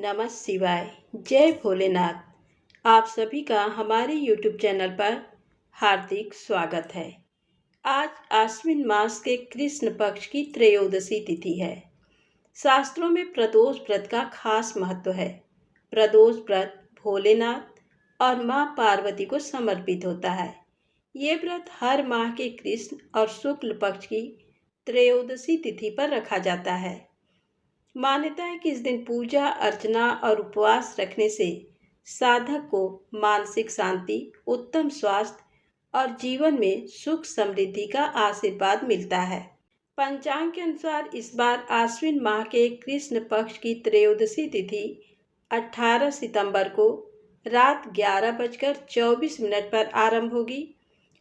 नमः शिवाय। जय भोलेनाथ। आप सभी का हमारे YouTube चैनल पर हार्दिक स्वागत है। आज आश्विन मास के कृष्ण पक्ष की त्रयोदशी तिथि है। शास्त्रों में प्रदोष व्रत का खास महत्व है। प्रदोष व्रत भोलेनाथ और माँ पार्वती को समर्पित होता है। ये व्रत हर माह के कृष्ण और शुक्ल पक्ष की त्रयोदशी तिथि पर रखा जाता है। मान्यता है कि इस दिन पूजा अर्चना और उपवास रखने से साधक को मानसिक शांति, उत्तम स्वास्थ्य और जीवन में सुख समृद्धि का आशीर्वाद मिलता है। पंचांग के अनुसार इस बार आश्विन माह के कृष्ण पक्ष की त्रयोदशी तिथि 18 सितंबर को रात 11:24 पर आरंभ होगी।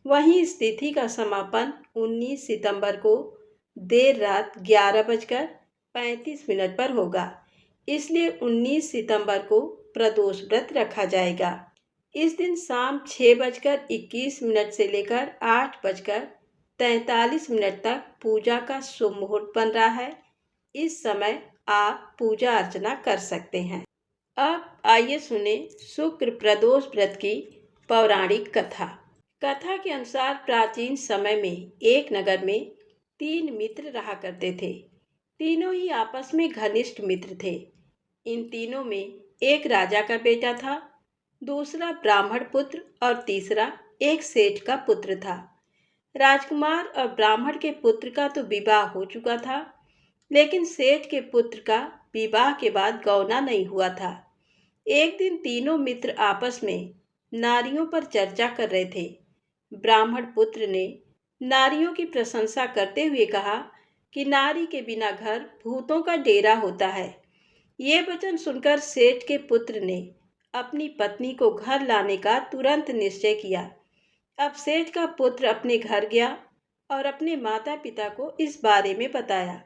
वहीं इस तिथि का समापन 19 सितंबर को देर रात 11:35 पर होगा। इसलिए 19 सितंबर को प्रदोष व्रत रखा जाएगा। इस दिन शाम 6:21 से लेकर 8:43 तक पूजा का शुभ मुहूर्त बन रहा है। इस समय आप पूजा अर्चना कर सकते हैं। अब आइए सुने शुक्र प्रदोष व्रत की पौराणिक कथा। कथा के अनुसार प्राचीन समय में एक नगर में 3 मित्र रहा करते थे। तीनों ही आपस में घनिष्ठ मित्र थे। इन तीनों में एक राजा का बेटा था, दूसरा ब्राह्मण पुत्र और तीसरा एक सेठ का पुत्र था। राजकुमार और ब्राह्मण के पुत्र का तो विवाह हो चुका था, लेकिन सेठ के पुत्र का विवाह के बाद गौना नहीं हुआ था। एक दिन तीनों मित्र आपस में नारियों पर चर्चा कर रहे थे। ब्राह्मण पुत्र ने नारियों की प्रशंसा करते हुए कहा कि नारी के बिना घर भूतों का डेरा होता है। ये वचन सुनकर सेठ के पुत्र ने अपनी पत्नी को घर लाने का तुरंत निश्चय किया। अब सेठ का पुत्र अपने घर गया और अपने माता पिता को इस बारे में बताया।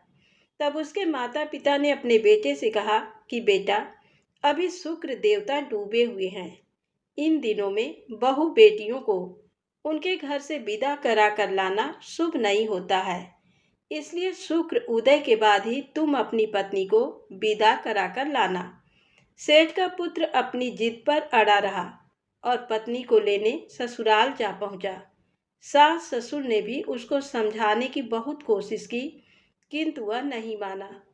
तब उसके माता पिता ने अपने बेटे से कहा कि बेटा, अभी शुक्र देवता डूबे हुए हैं। इन दिनों में बहू बेटियों को उनके घर से विदा करा कर लाना शुभ नहीं होता है। इसलिए शुक्र उदय के बाद ही तुम अपनी पत्नी को विदा कराकर लाना। सेठ का पुत्र अपनी जिद पर अड़ा रहा और पत्नी को लेने ससुराल जा पहुंचा। सास ससुर ने भी उसको समझाने की बहुत कोशिश की, किंतु वह नहीं माना।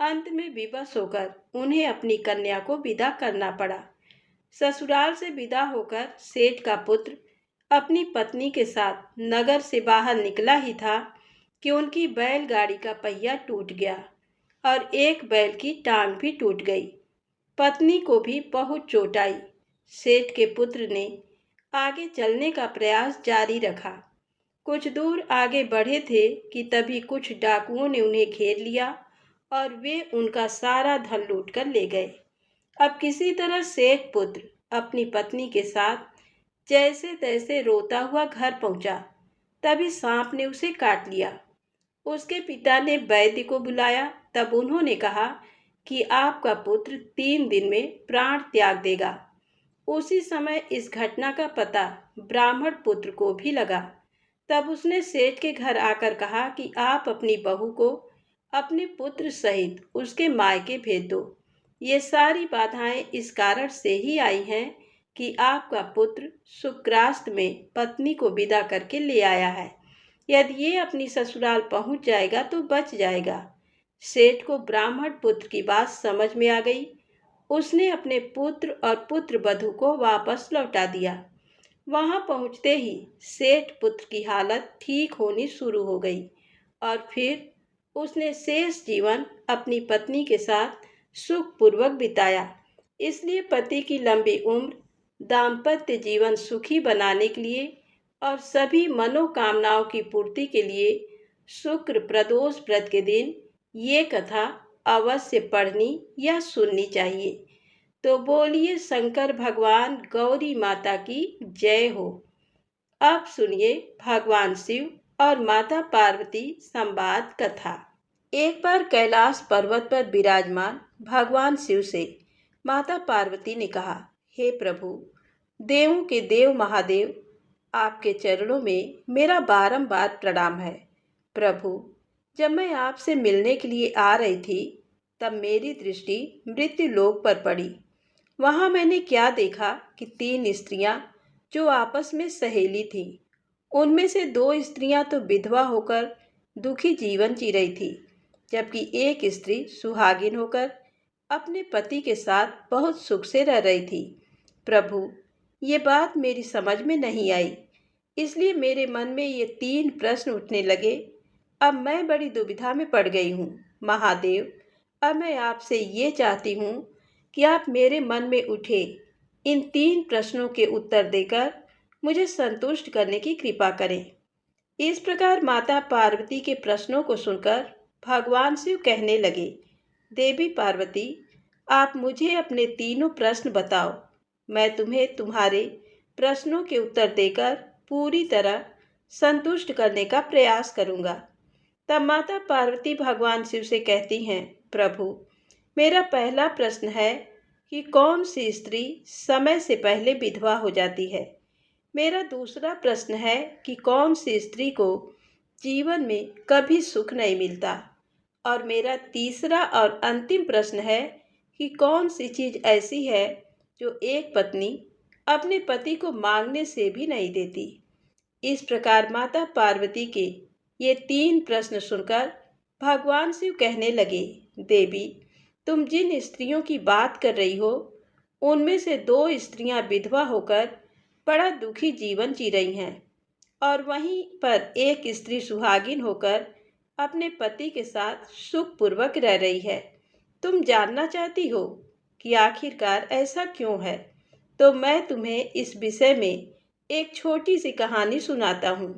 अंत में विवश होकर उन्हें अपनी कन्या को विदा करना पड़ा। ससुराल से विदा होकर सेठ का पुत्र अपनी पत्नी के साथ नगर से बाहर निकला ही था कि उनकी बैलगाड़ी का पहिया टूट गया और एक बैल की टांग भी टूट गई। पत्नी को भी बहुत चोट आई। सेठ के पुत्र ने आगे चलने का प्रयास जारी रखा। कुछ दूर आगे बढ़े थे कि तभी कुछ डाकुओं ने उन्हें घेर लिया और वे उनका सारा धन लूट कर ले गए। अब किसी तरह सेठ पुत्र अपनी पत्नी के साथ जैसे तैसे रोता हुआ घर पहुंचा। तभी सांप ने उसे काट लिया। उसके पिता ने वैद्य को बुलाया। तब उन्होंने कहा कि आपका पुत्र 3 दिन में प्राण त्याग देगा। उसी समय इस घटना का पता ब्राह्मण पुत्र को भी लगा। तब उसने सेठ के घर आकर कहा कि आप अपनी बहू को अपने पुत्र सहित उसके मायके भेज दो। ये सारी बाधाएं इस कारण से ही आई हैं कि आपका पुत्र शुक्रास्त में पत्नी को विदा करके ले आया है। यदि ये अपनी ससुराल पहुंच जाएगा तो बच जाएगा। सेठ को ब्राह्मण पुत्र की बात समझ में आ गई। उसने अपने पुत्र और पुत्र वधू को वापस लौटा दिया। वहां पहुंचते ही सेठ पुत्र की हालत ठीक होनी शुरू हो गई और फिर उसने शेष जीवन अपनी पत्नी के साथ सुखपूर्वक बिताया। इसलिए पति की लंबी उम्र, दाम्पत्य जीवन सुखी बनाने के लिए और सभी मनोकामनाओं की पूर्ति के लिए शुक्र प्रदोष व्रत के दिन ये कथा अवश्य पढ़नी या सुननी चाहिए। तो बोलिए शंकर भगवान गौरी माता की जय हो। अब सुनिए भगवान शिव और माता पार्वती संवाद कथा। एक बार कैलाश पर्वत पर विराजमान भगवान शिव से माता पार्वती ने कहा, हे प्रभु, देवों के देव महादेव, आपके चरणों में मेरा बारंबार प्रणाम है। प्रभु, जब मैं आपसे मिलने के लिए आ रही थी तब मेरी दृष्टि मृत्यु लोक पर पड़ी। वहां मैंने क्या देखा कि 3 स्त्रियां जो आपस में सहेली थीं, उनमें से 2 स्त्रियां तो विधवा होकर दुखी जीवन जी रही थी, जबकि एक स्त्री सुहागिन होकर अपने पति के साथ बहुत सुख से रह रही थी। प्रभु, ये बात मेरी समझ में नहीं आई, इसलिए मेरे मन में ये 3 प्रश्न उठने लगे। अब मैं बड़ी दुविधा में पड़ गई हूँ। महादेव, अब मैं आपसे ये चाहती हूँ कि आप मेरे मन में उठे इन 3 प्रश्नों के उत्तर देकर मुझे संतुष्ट करने की कृपा करें। इस प्रकार माता पार्वती के प्रश्नों को सुनकर भगवान शिव कहने लगे, देवी पार्वती, आप मुझे अपने तीनों प्रश्न बताओ। मैं तुम्हें तुम्हारे प्रश्नों के उत्तर देकर पूरी तरह संतुष्ट करने का प्रयास करूंगा। तब माता पार्वती भगवान शिव से कहती हैं, प्रभु, मेरा पहला प्रश्न है कि कौन सी स्त्री समय से पहले विधवा हो जाती है। मेरा दूसरा प्रश्न है कि कौन सी स्त्री को जीवन में कभी सुख नहीं मिलता। और मेरा तीसरा और अंतिम प्रश्न है कि कौन सी चीज़ ऐसी है जो एक पत्नी अपने पति को मांगने से भी नहीं देती। इस प्रकार माता पार्वती के ये 3 प्रश्न सुनकर भगवान शिव कहने लगे, देवी, तुम जिन स्त्रियों की बात कर रही हो, उनमें से 2 स्त्रियां विधवा होकर बड़ा दुखी जीवन जी रही हैं, और वहीं पर एक स्त्री सुहागिन होकर अपने पति के साथ सुखपूर्वक रह रही है। तुम जानना चाहती हो कि आखिरकार ऐसा क्यों है, तो मैं तुम्हें इस विषय में एक छोटी सी कहानी सुनाता हूँ।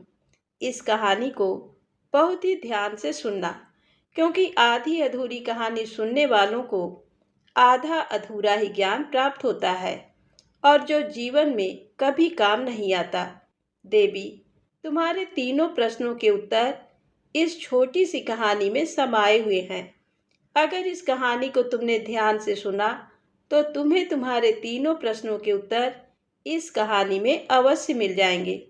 इस कहानी को बहुत ही ध्यान से सुनना, क्योंकि आधी अधूरी कहानी सुनने वालों को आधा अधूरा ही ज्ञान प्राप्त होता है, और जो जीवन में कभी काम नहीं आता। देवी, तुम्हारे तीनों प्रश्नों के उत्तर इस छोटी सी कहानी में समाये हुए हैं। अगर इस कहानी को तुमने ध्यान से सुना तो तुम्हें तुम्हारे तीनों प्रश्नों के उत्तर इस कहानी में अवश्य मिल जाएंगे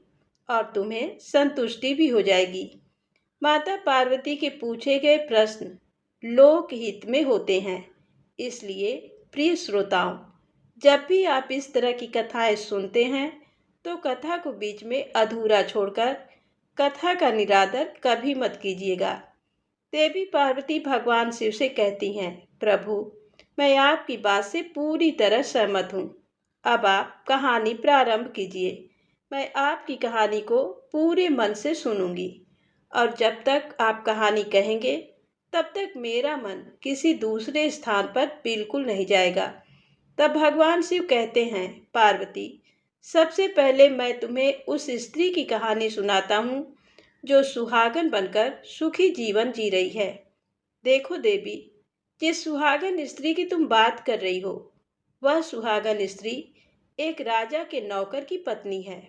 और तुम्हें संतुष्टि भी हो जाएगी। माता पार्वती के पूछे गए प्रश्न लोकहित में होते हैं, इसलिए प्रिय श्रोताओं, जब भी आप इस तरह की कथाएं सुनते हैं तो कथा को बीच में अधूरा छोड़कर कथा का निरादर कभी मत कीजिएगा। देवी पार्वती भगवान शिव से कहती हैं, प्रभु, मैं आपकी बात से पूरी तरह सहमत हूँ। अब आप कहानी प्रारंभ कीजिए। मैं आपकी कहानी को पूरे मन से सुनूंगी, और जब तक आप कहानी कहेंगे तब तक मेरा मन किसी दूसरे स्थान पर बिल्कुल नहीं जाएगा। तब भगवान शिव कहते हैं, पार्वती, सबसे पहले मैं तुम्हें उस स्त्री की कहानी सुनाता हूँ जो सुहागन बनकर सुखी जीवन जी रही है। देखो देवी, जिस सुहागन स्त्री की तुम बात कर रही हो, वह सुहागन स्त्री एक राजा के नौकर की पत्नी है,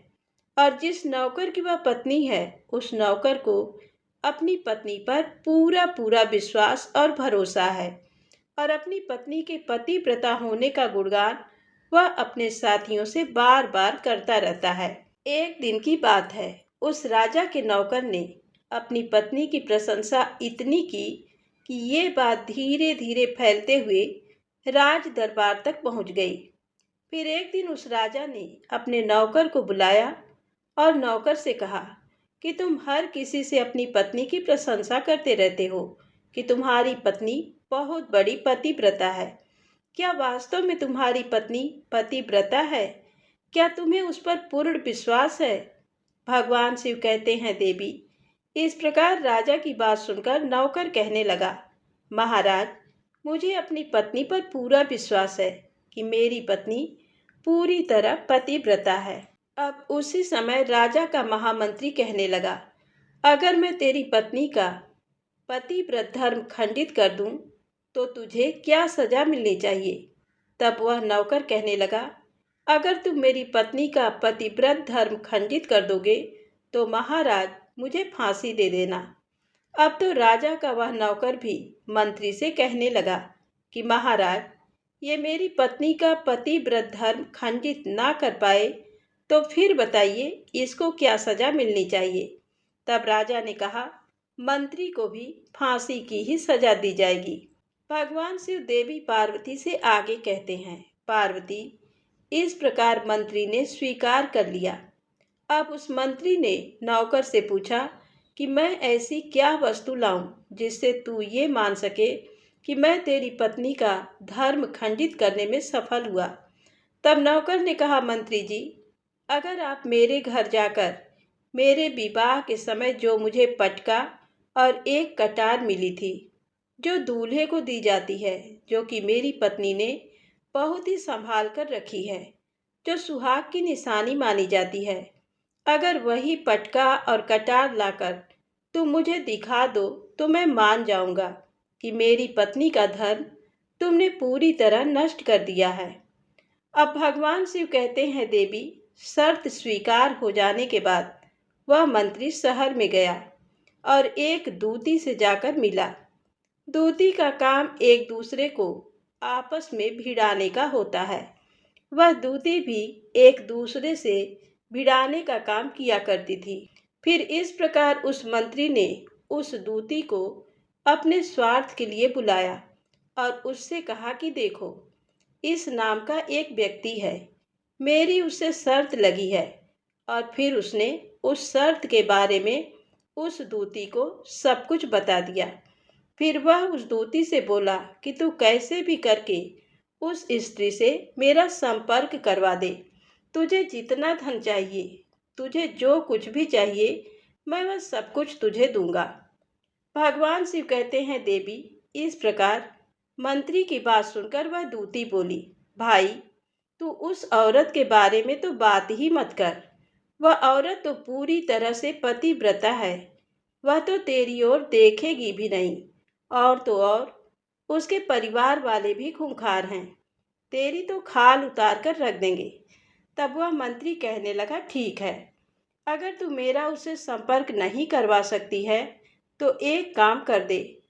और जिस नौकर की वह पत्नी है, उस नौकर को अपनी पत्नी पर पूरा पूरा विश्वास और भरोसा है, और अपनी पत्नी के पतिव्रता होने का गुणगान वह अपने साथियों से बार बार करता रहता है। एक दिन की बात है, उस राजा के नौकर ने अपनी पत्नी की प्रशंसा इतनी की कि ये बात धीरे धीरे फैलते हुए राज दरबार तक पहुंच गई। फिर एक दिन उस राजा ने अपने नौकर को बुलाया और नौकर से कहा कि तुम हर किसी से अपनी पत्नी की प्रशंसा करते रहते हो कि तुम्हारी पत्नी बहुत बड़ी पतिव्रता है। क्या वास्तव में तुम्हारी पत्नी पतिव्रता है? क्या तुम्हें उस पर पूर्ण विश्वास है? भगवान शिव कहते हैं, देवी, इस प्रकार राजा की बात सुनकर नौकर कहने लगा, महाराज, मुझे अपनी पत्नी पर पूरा विश्वास है कि मेरी पत्नी पूरी तरह पतिव्रता है। अब उसी समय राजा का महामंत्री कहने लगा, अगर मैं तेरी पत्नी का पतिव्रत धर्म खंडित कर दूं तो तुझे क्या सजा मिलनी चाहिए? तब वह नौकर कहने लगा, अगर तुम मेरी पत्नी का पतिव्रत धर्म खंडित कर दोगे तो महाराज मुझे फांसी दे देना। अब तो राजा का वह नौकर भी मंत्री से कहने लगा कि महाराज, ये मेरी पत्नी का पतिव्रत धर्म खंडित ना कर पाए तो फिर बताइए इसको क्या सजा मिलनी चाहिए। तब राजा ने कहा, मंत्री को भी फांसी की ही सजा दी जाएगी। भगवान शिव देवी पार्वती से आगे कहते हैं, पार्वती, इस प्रकार मंत्री ने स्वीकार कर लिया। अब उस मंत्री ने नौकर से पूछा कि मैं ऐसी क्या वस्तु लाऊं जिससे तू ये मान सके कि मैं तेरी पत्नी का धर्म खंडित करने में सफल हुआ। तब नौकर ने कहा, मंत्री जी, अगर आप मेरे घर जाकर मेरे विवाह के समय जो मुझे पटका और एक कटार मिली थी, जो दूल्हे को दी जाती है, जो कि मेरी पत्नी ने बहुत ही संभाल कर रखी है, जो सुहाग की निशानी मानी जाती है, अगर वही पटका और कटार लाकर तुम मुझे दिखा दो तो मैं मान जाऊंगा कि मेरी पत्नी का धर्म तुमने पूरी तरह नष्ट कर दिया है। अब भगवान शिव कहते हैं, देवी, शर्त स्वीकार हो जाने के बाद वह मंत्री शहर में गया और एक दूती से जाकर मिला। दूती का काम एक दूसरे को आपस में भिड़ाने का होता है। वह दूती भी एक दूसरे से भिड़ाने का काम किया करती थी। फिर इस प्रकार उस मंत्री ने उस दूती को अपने स्वार्थ के लिए बुलाया और उससे कहा कि देखो, इस नाम का एक व्यक्ति है, मेरी उससे शर्त लगी है। और फिर उसने उस शर्त के बारे में उस दूती को सब कुछ बता दिया। फिर वह उस दूती से बोला कि तू कैसे भी करके उस स्त्री से मेरा संपर्क करवा दे। तुझे जितना धन चाहिए, तुझे जो कुछ भी चाहिए, मैं वह सब कुछ तुझे दूंगा। भगवान शिव कहते हैं, देवी, इस प्रकार मंत्री की बात सुनकर वह दूती बोली, भाई, तू उस औरत के बारे में तो बात ही मत कर। वह औरत तो पूरी तरह से पतिव्रता है। वह तो तेरी ओर देखेगी भी नहीं, और तो और उसके परिवार वाले भी खूंखार हैं, तेरी तो खाल उतार कर रख देंगे। तब वह मंत्री कहने लगा, ठीक है, अगर तू मेरा उससे संपर्क नहीं करवा सकती है तो एक काम कर दे,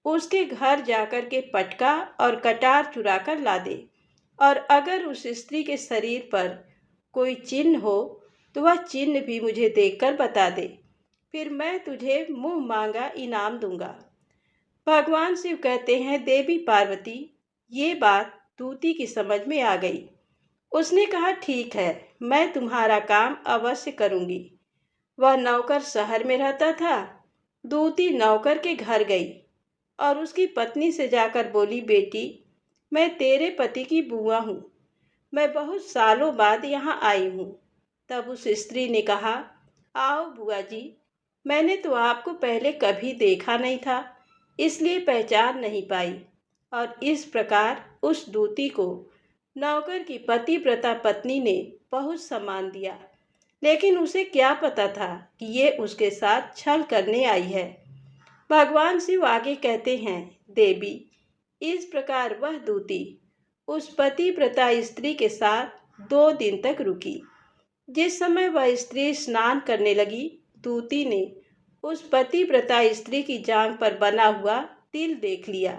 उसके घर जाकर के पटका और कटार चुरा कर ला दे, और अगर उस स्त्री के शरीर पर कोई चिन्ह हो तो वह चिन्ह भी मुझे देखकर बता दे, फिर मैं तुझे मुंह मांगा इनाम दूंगा। भगवान शिव कहते हैं, देवी पार्वती, ये बात दूती की समझ में आ गई। उसने कहा, ठीक है, मैं तुम्हारा काम अवश्य करूंगी। वह नौकर शहर में रहता था। दूती नौकर के घर गई और उसकी पत्नी से जाकर बोली, बेटी, मैं तेरे पति की बुआ हूँ, मैं बहुत सालों बाद यहाँ आई हूँ। तब उस स्त्री ने कहा, आओ बुआ जी, मैंने तो आपको पहले कभी देखा नहीं था, इसलिए पहचान नहीं पाई। और इस प्रकार उस दूती को नौकर की पतिव्रता पत्नी ने बहुत सम्मान दिया, लेकिन उसे क्या पता था कि ये उसके साथ छल करने आई है। भगवान शिव आगे कहते हैं, देवी, इस प्रकार वह दूती उस पतिव्रता स्त्री के साथ 2 दिन तक रुकी। जिस समय वह स्त्री स्नान करने लगी, दूती ने उस पतिव्रता स्त्री की जांघ पर बना हुआ तिल देख लिया।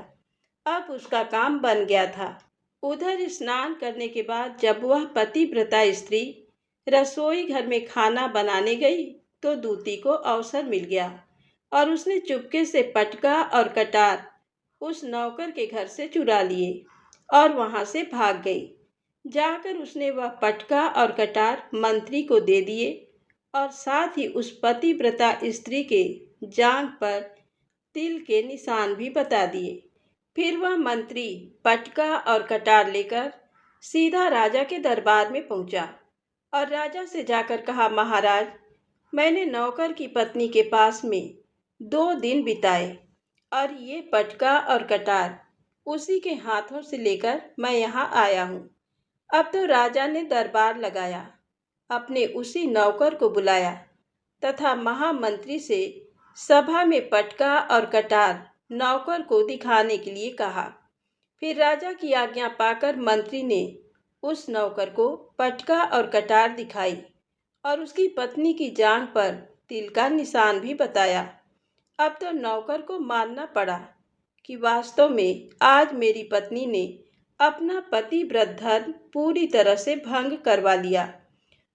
अब उसका काम बन गया था। उधर स्नान करने के बाद जब वह पतिव्रता स्त्री रसोई घर में खाना बनाने गई तो दूती को अवसर मिल गया और उसने चुपके से पटका और कटार उस नौकर के घर से चुरा लिए और वहां से भाग गई। जाकर उसने वह पटका और कटार मंत्री को दे दिए और साथ ही उस पतिव्रता स्त्री के जांघ पर तिल के निशान भी बता दिए। फिर वह मंत्री पटका और कटार लेकर सीधा राजा के दरबार में पहुंचा और राजा से जाकर कहा, महाराज, मैंने नौकर की पत्नी के पास में 2 दिन बिताए और ये पटका और कटार उसी के हाथों से लेकर मैं यहाँ आया हूँ। अब तो राजा ने दरबार लगाया, अपने उसी नौकर को बुलाया तथा महामंत्री से सभा में पटका और कटार नौकर को दिखाने के लिए कहा। फिर राजा की आज्ञा पाकर मंत्री ने उस नौकर को पटका और कटार दिखाई और उसकी पत्नी की जांघ पर तिल का निशान भी बताया। अब तो नौकर को मानना पड़ा कि वास्तव में आज मेरी पत्नी ने अपना पतिव्रत धर्म पूरी तरह से भंग करवा लिया।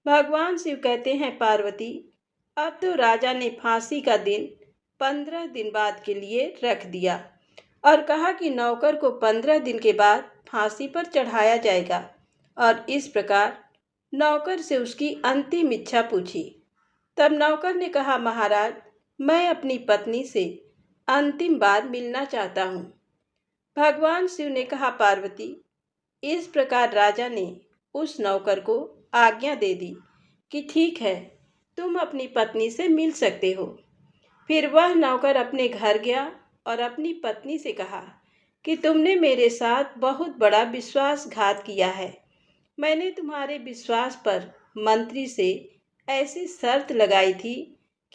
भगवान शिव कहते हैं, पार्वती, अब तो राजा ने फांसी का दिन 15 दिन बाद के लिए रख दिया और कहा कि नौकर को 15 दिन के बाद फांसी पर चढ़ाया जाएगा। और इस प्रकार नौकर से उसकी अंतिम इच्छा पूछी। तब नौकर ने कहा, महाराज, मैं अपनी पत्नी से अंतिम बार मिलना चाहता हूँ। भगवान शिव ने कहा, पार्वती, इस प्रकार राजा ने उस नौकर को आज्ञा दे दी कि ठीक है, तुम अपनी पत्नी से मिल सकते हो। फिर वह नौकर अपने घर गया और अपनी पत्नी से कहा कि तुमने मेरे साथ बहुत बड़ा विश्वासघात किया है। मैंने तुम्हारे विश्वास पर मंत्री से ऐसी शर्त लगाई थी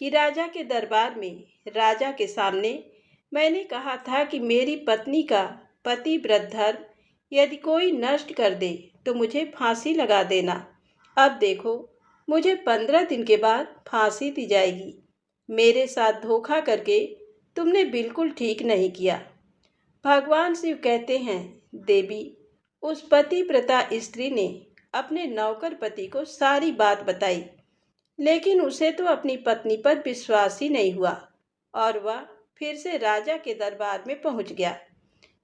कि राजा के दरबार में, राजा के सामने मैंने कहा था कि मेरी पत्नी का पतिव्रत धर्म यदि कोई नष्ट कर दे तो मुझे फांसी लगा देना। अब देखो, मुझे 15 दिन के बाद फांसी दी जाएगी। मेरे साथ धोखा करके तुमने बिल्कुल ठीक नहीं किया। भगवान शिव कहते हैं, देवी, उस पतिव्रता स्त्री ने अपने नौकर पति को सारी बात बताई, लेकिन उसे तो अपनी पत्नी पर विश्वास ही नहीं हुआ और वह फिर से राजा के दरबार में पहुंच गया।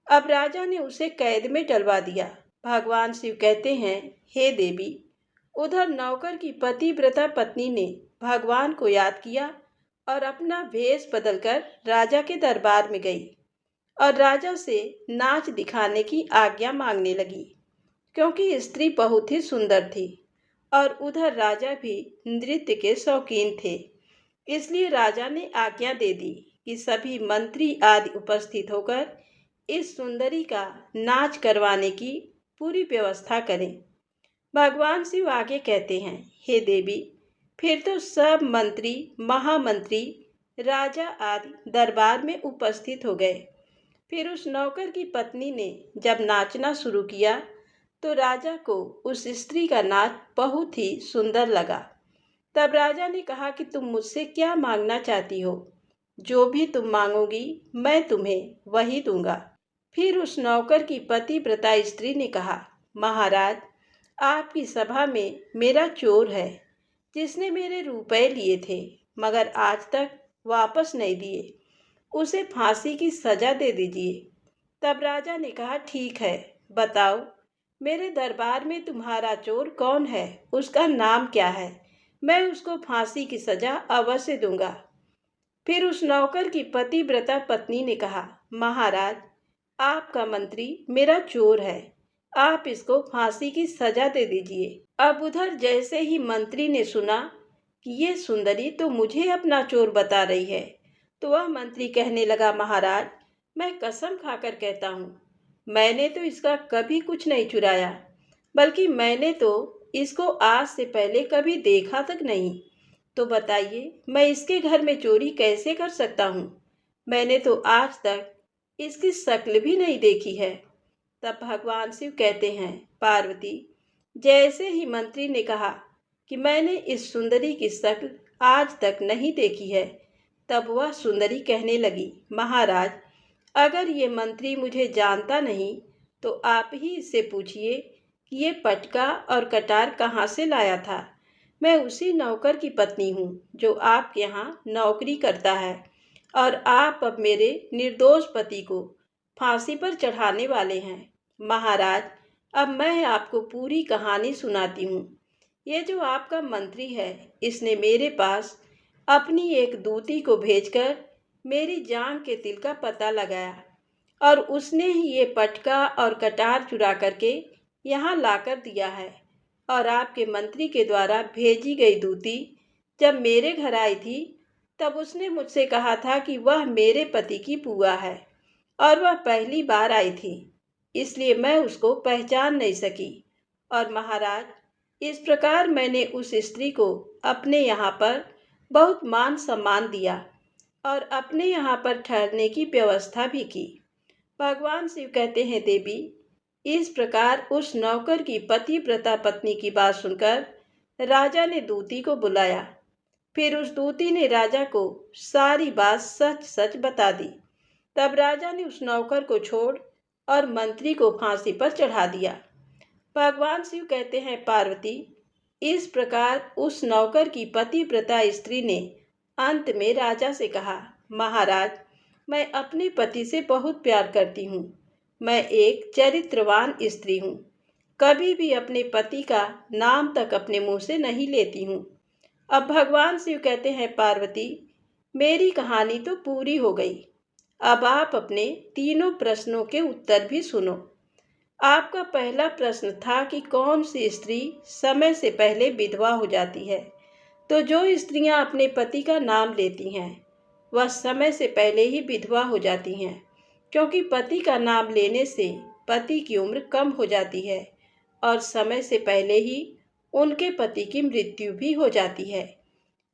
अब राजा ने उसे कैद में डलवा दिया। भगवान शिव कहते हैं, हे देवी, उधर नौकर की पतिव्रता पत्नी ने भगवान को याद किया और अपना भेष बदलकर राजा के दरबार में गई और राजा से नाच दिखाने की आज्ञा मांगने लगी, क्योंकि स्त्री बहुत ही सुंदर थी और उधर राजा भी नृत्य के शौकीन थे। इसलिए राजा ने आज्ञा दे दी कि सभी मंत्री आदि उपस्थित होकर इस सुंदरी का नाच करवाने की पूरी व्यवस्था करें। भगवान शिव आगे कहते हैं, हे देवी, फिर तो सब मंत्री, महामंत्री, राजा आदि दरबार में उपस्थित हो गए। फिर उस नौकर की पत्नी ने जब नाचना शुरू किया तो राजा को उस स्त्री का नाच बहुत ही सुंदर लगा। तब राजा ने कहा कि तुम मुझसे क्या मांगना चाहती हो? जो भी तुम मांगोगी मैं तुम्हें वही दूंगा। फिर उस नौकर की पतिव्रता स्त्री ने कहा, महाराज, आपकी सभा में मेरा चोर है जिसने मेरे रुपए लिए थे मगर आज तक वापस नहीं दिए। उसे फांसी की सजा दे दीजिए। तब राजा ने कहा, ठीक है, बताओ, मेरे दरबार में तुम्हारा चोर कौन है? उसका नाम क्या है? मैं उसको फांसी की सजा अवश्य दूंगा। फिर उस नौकर की पतिव्रता पत्नी ने कहा, महाराज, आपका मंत्री मेरा चोर है, आप इसको फांसी की सजा दे दीजिए। अब उधर जैसे ही मंत्री ने सुना कि ये सुंदरी तो मुझे अपना चोर बता रही है, तो वह मंत्री कहने लगा, महाराज, मैं कसम खाकर कहता हूँ, मैंने तो इसका कभी कुछ नहीं चुराया, बल्कि मैंने तो इसको आज से पहले कभी देखा तक नहीं। तो बताइए, मैं इसके घर में चोरी कैसे कर सकता हूँ? मैंने तो आज तक इसकी शक्ल भी नहीं देखी है। तब भगवान शिव कहते हैं, पार्वती, जैसे ही मंत्री ने कहा कि मैंने इस सुंदरी की शक्ल आज तक नहीं देखी है, तब वह सुंदरी कहने लगी, महाराज, अगर ये मंत्री मुझे जानता नहीं तो आप ही इससे पूछिए कि ये पटका और कटार कहाँ से लाया था। मैं उसी नौकर की पत्नी हूँ जो आपके यहाँ नौकरी करता है और आप अब मेरे निर्दोष पति को फांसी पर चढ़ाने वाले हैं। महाराज, अब मैं आपको पूरी कहानी सुनाती हूँ। ये जो आपका मंत्री है, इसने मेरे पास अपनी एक दूती को भेजकर मेरी जान के तिल का पता लगाया और उसने ही ये पटका और कटार चुरा करके यहाँ लाकर दिया है। और आपके मंत्री के द्वारा भेजी गई दूती जब मेरे घर आई थी तब उसने मुझसे कहा था कि वह मेरे पति की बुआ है और वह पहली बार आई थी, इसलिए मैं उसको पहचान नहीं सकी। और महाराज, इस प्रकार मैंने उस स्त्री को अपने यहाँ पर बहुत मान सम्मान दिया और अपने यहाँ पर ठहरने की व्यवस्था भी की। भगवान शिव कहते हैं, देवी, इस प्रकार उस नौकर की पतिव्रता पत्नी की बात सुनकर राजा ने दूती को बुलाया। फिर उस दूती ने राजा को सारी बात सच सच बता दी। तब राजा ने उस नौकर को छोड़ और मंत्री को फांसी पर चढ़ा दिया। भगवान शिव कहते हैं, पार्वती, इस प्रकार उस नौकर की पतिव्रता स्त्री ने अंत में राजा से कहा, महाराज, मैं अपने पति से बहुत प्यार करती हूँ। मैं एक चरित्रवान स्त्री हूँ। कभी भी अपने पति का नाम तक अपने मुंह से नहीं लेती हूँ। अब भगवान शिव कहते हैं, पार्वती, मेरी कहानी तो पूरी हो गई। अब आप अपने तीनों प्रश्नों के उत्तर भी सुनो। आपका पहला प्रश्न था कि कौन सी स्त्री समय से पहले विधवा हो जाती है। तो जो स्त्रियां अपने पति का नाम लेती हैं वह समय से पहले ही विधवा हो जाती हैं, क्योंकि पति का नाम लेने से पति की उम्र कम हो जाती है और समय से पहले ही उनके पति की मृत्यु भी हो जाती है।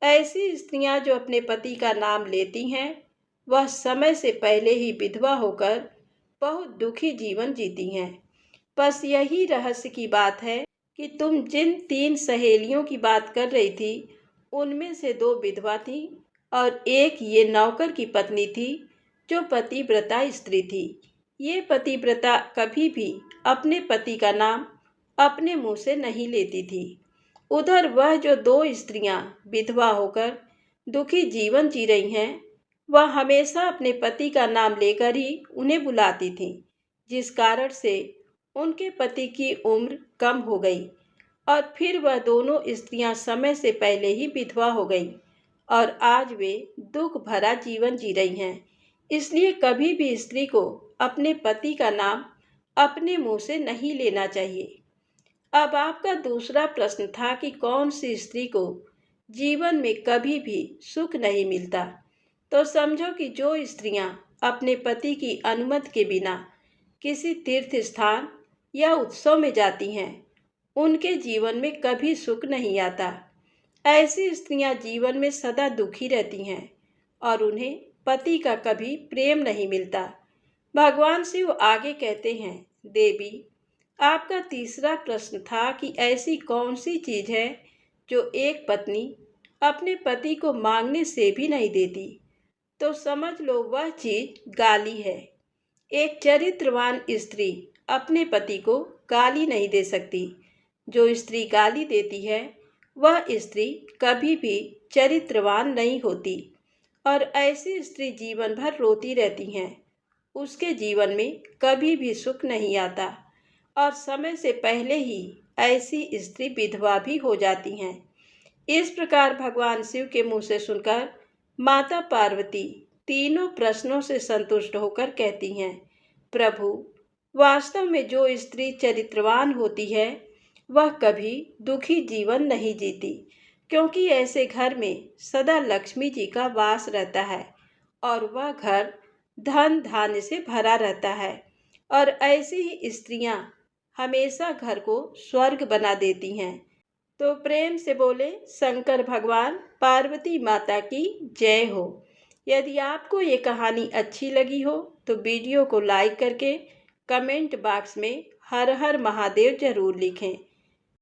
ऐसी स्त्रियां जो अपने पति का नाम लेती हैं वह समय से पहले ही विधवा होकर बहुत दुखी जीवन जीती हैं। बस यही रहस्य की बात है कि तुम जिन 3 सहेलियों की बात कर रही थी उनमें से 2 विधवा थी और एक ये नौकर की पत्नी थी जो पतिव्रता स्त्री थी। ये पतिव्रता कभी भी अपने पति का नाम अपने मुंह से नहीं लेती थी। उधर वह जो 2 स्त्रियां विधवा होकर दुखी जीवन जी रही हैं वह हमेशा अपने पति का नाम लेकर ही उन्हें बुलाती थीं, जिस कारण से उनके पति की उम्र कम हो गई और फिर वह दोनों स्त्रियां समय से पहले ही विधवा हो गईं और आज वे दुख भरा जीवन जी रही हैं। इसलिए कभी भी स्त्री को अपने पति का नाम अपने मुंह से नहीं लेना चाहिए। अब आपका दूसरा प्रश्न था कि कौन सी स्त्री को जीवन में कभी भी सुख नहीं मिलता। तो समझो कि जो स्त्रियां अपने पति की अनुमति के बिना किसी तीर्थ स्थान या उत्सव में जाती हैं उनके जीवन में कभी सुख नहीं आता। ऐसी स्त्रियां जीवन में सदा दुखी रहती हैं और उन्हें पति का कभी प्रेम नहीं मिलता। भगवान शिव आगे कहते हैं, देवी, आपका तीसरा प्रश्न था कि ऐसी कौन सी चीज़ है जो एक पत्नी अपने पति को मांगने से भी नहीं देती। तो समझ लो वह चीज़ गाली है। एक चरित्रवान स्त्री अपने पति को गाली नहीं दे सकती। जो स्त्री गाली देती है वह स्त्री कभी भी चरित्रवान नहीं होती और ऐसी स्त्री जीवन भर रोती रहती हैं। उसके जीवन में कभी भी सुख नहीं आता और समय से पहले ही ऐसी स्त्री विधवा भी हो जाती हैं। इस प्रकार भगवान शिव के मुँह से सुनकर माता पार्वती तीनों प्रश्नों से संतुष्ट होकर कहती हैं, प्रभु, वास्तव में जो स्त्री चरित्रवान होती है वह कभी दुखी जीवन नहीं जीती, क्योंकि ऐसे घर में सदा लक्ष्मी जी का वास रहता है और वह घर धन धान्य से भरा रहता है और ऐसी ही स्त्रियां हमेशा घर को स्वर्ग बना देती हैं। तो प्रेम से बोले शंकर भगवान पार्वती माता की जय हो। यदि आपको ये कहानी अच्छी लगी हो तो वीडियो को लाइक करके कमेंट बॉक्स में हर हर महादेव जरूर लिखें।